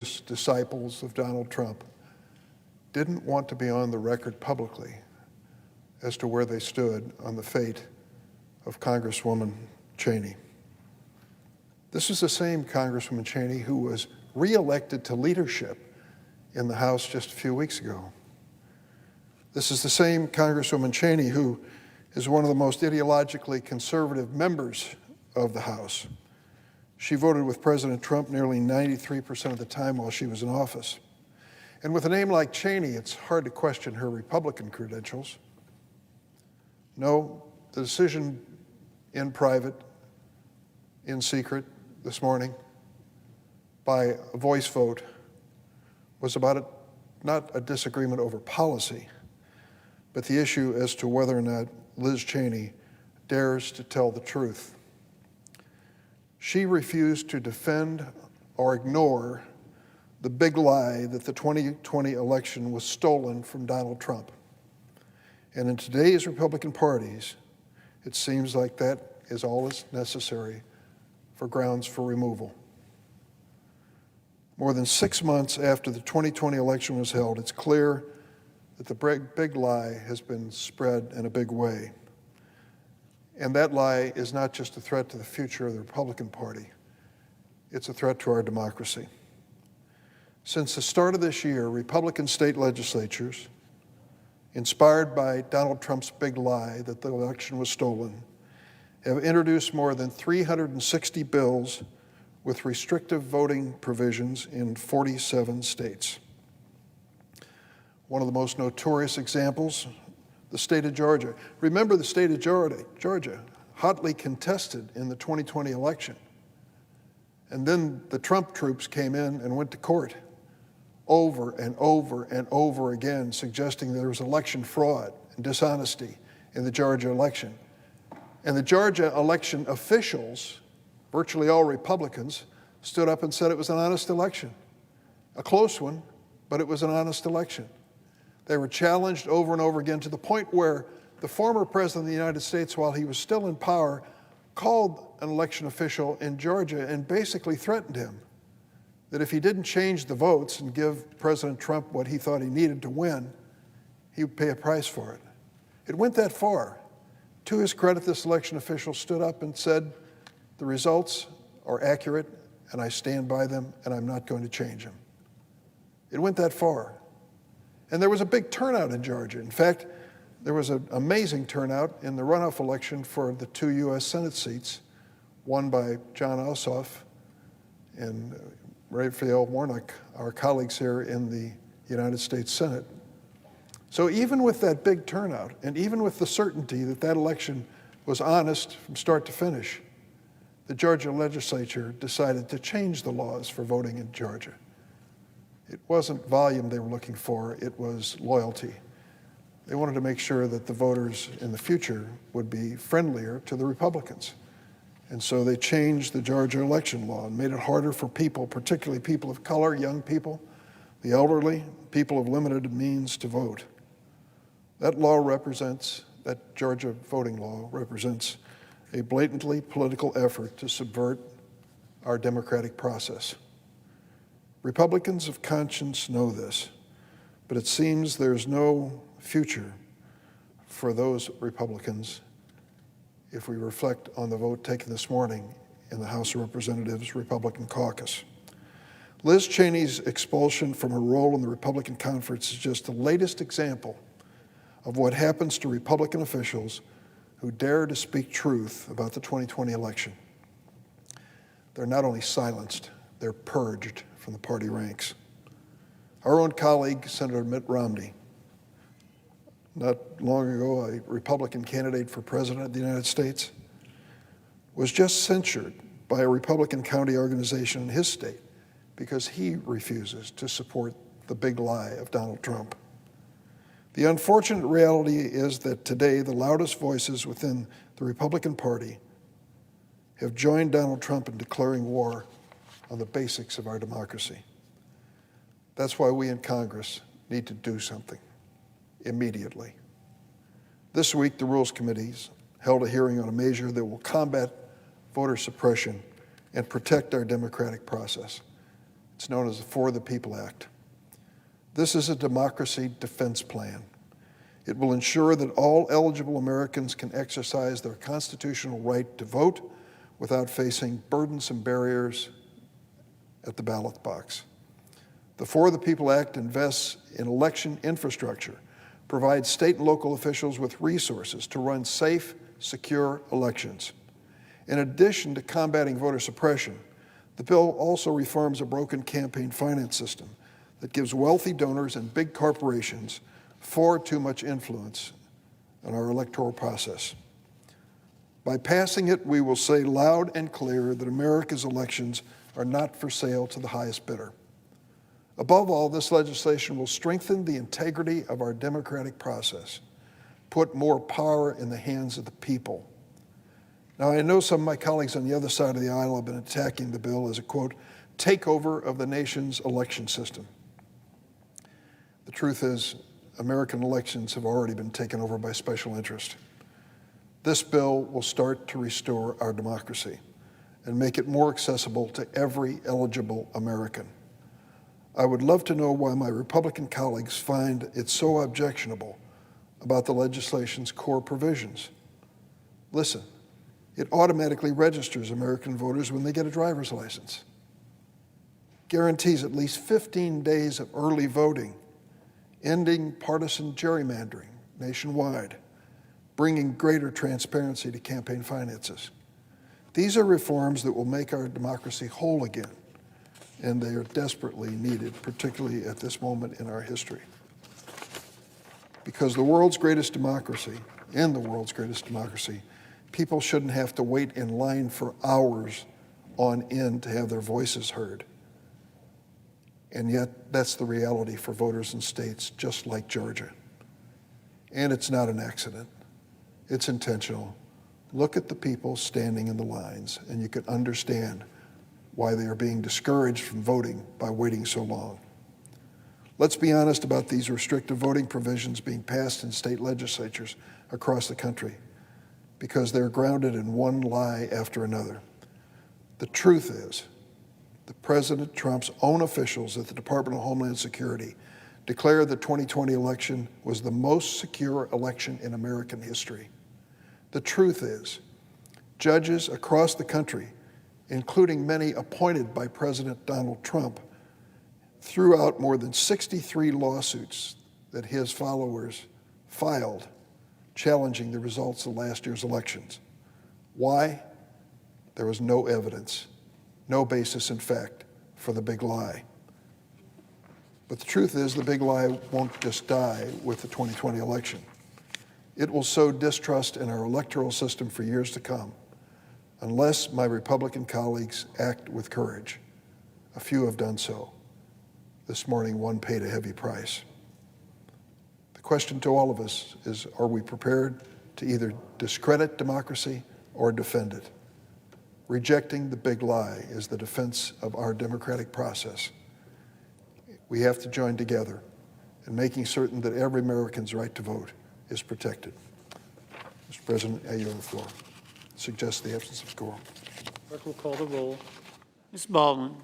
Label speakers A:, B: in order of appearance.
A: disciples of Donald Trump didn't want to be on the record publicly as to where they stood on the fate of Congresswoman Cheney. This is the same Congresswoman Cheney who was reelected to leadership in the House just a few weeks ago. This is the same Congresswoman Cheney who is one of the most ideologically conservative members of the House. She voted with President Trump nearly 93% of the time while she was in office. And with a name like Cheney, it's hard to question her Republican credentials. No, the decision in private, in secret this morning, by a voice vote, was about not a disagreement over policy, but the issue as to whether or not Liz Cheney dares to tell the truth. She refused to defend or ignore the big lie that the 2020 election was stolen from Donald Trump. And in today's Republican parties, it seems like that is all that's necessary for grounds for removal. More than 6 months after the 2020 election was held, it's clear that the big lie has been spread in a big way. And that lie is not just a threat to the future of the Republican Party, it's a threat to our democracy. Since the start of this year, Republican state legislatures, inspired by Donald Trump's big lie that the election was stolen, have introduced more than 360 bills with restrictive voting provisions in 47 states. One of the most notorious examples, the state of Georgia. Remember the state of Georgia, hotly contested in the 2020 election. And then the Trump troops came in and went to court over and over and over again, suggesting there was election fraud and dishonesty in the Georgia election. And the Georgia election officials, virtually all Republicans, stood up and said it was an honest election. A close one, but it was an honest election. They were challenged over and over again to the point where the former president of the United States, while he was still in power, called an election official in Georgia and basically threatened him that if he didn't change the votes and give President Trump what he thought he needed to win, he would pay a price for it. It went that far. To his credit, this election official stood up and said, the results are accurate and I stand by them and I'm not going to change them. It went that far. And there was a big turnout in Georgia. In fact, there was an amazing turnout in the runoff election for the 2 U.S. Senate seats, won by John Ossoff and Raphael Warnock, our colleagues here in the United States Senate. So even with that big turnout, and even with the certainty that that election was honest from start to finish, the Georgia legislature decided to change the laws for voting in Georgia. It wasn't volume they were looking for, it was loyalty. They wanted to make sure that the voters in the future would be friendlier to the Republicans. And so they changed the Georgia election law and made it harder for people, particularly people of color, young people, the elderly, people of limited means to vote. That Georgia voting law represents a blatantly political effort to subvert our democratic process. Republicans of conscience know this, but it seems there's no future for those Republicans if we reflect on the vote taken this morning in the House of Representatives Republican caucus. Liz Cheney's expulsion from her role in the Republican conference is just the latest example of what happens to Republican officials who dare to speak truth about the 2020 election. They're not only silenced, they're purged from the party ranks. Our own colleague, Senator Mitt Romney, not long ago a Republican candidate for president of the United States, was just censured by a Republican county organization in his state because he refuses to support the big lie of Donald Trump. The unfortunate reality is that today the loudest voices within the Republican Party have joined Donald Trump in declaring war on the basics of our democracy. That's why we in Congress need to do something immediately. This week, the Rules Committees held a hearing on a measure that will combat voter suppression and protect our democratic process. It's known as the For the People Act. This is a democracy defense plan. It will ensure that all eligible Americans can exercise their constitutional right to vote without facing burdensome barriers at the ballot box. The For the People Act invests in election infrastructure, provides state and local officials with resources to run safe, secure elections. In addition to combating voter suppression, the bill also reforms a broken campaign finance system that gives wealthy donors and big corporations far too much influence on our electoral process. By passing it, we will say loud and clear that America's elections are not for sale to the highest bidder. Above all, this legislation will strengthen the integrity of our democratic process, put more power in the hands of the people. Now, I know some of my colleagues on the other side of the aisle have been attacking the bill as a, quote, takeover of the nation's election system. The truth is, American elections have already been taken over by special interest. This bill will start to restore our democracy and make it more accessible to every eligible American. I would love to know why my Republican colleagues find it so objectionable about the legislation's core provisions. Listen, it automatically registers American voters when they get a driver's license, guarantees at least 15 days of early voting, ending partisan gerrymandering nationwide, bringing greater transparency to campaign finances. These are reforms that will make our democracy whole again, and they are desperately needed, particularly at this moment in our history. Because in the world's greatest democracy, people shouldn't have to wait in line for hours on end to have their voices heard. And yet, that's the reality for voters in states just like Georgia. And it's not an accident. It's intentional. Look at the people standing in the lines, and you can understand why they are being discouraged from voting by waiting so long. Let's be honest about these restrictive voting provisions being passed in state legislatures across the country, because they're grounded in one lie after another. The truth is that President Trump's own officials at the Department of Homeland Security declared the 2020 election was the most secure election in American history. The truth is, judges across the country, including many appointed by President Donald Trump, threw out more than 63 lawsuits that his followers filed challenging the results of last year's elections. Why? There was no evidence, no basis in fact for the big lie. But the truth is, the big lie won't just die with the 2020 election. It will sow distrust in our electoral system for years to come, unless my Republican colleagues act with courage. A few have done so. This morning, one paid a heavy price. The question to all of us is, are we prepared to either discredit democracy or defend it? Rejecting the big lie is the defense of our democratic process. We have to join together in making certain that every American's right to vote is protected. Mr. President, I yield the floor. Suggest the absence of quorum.
B: Clerk will call the roll. Ms. Baldwin.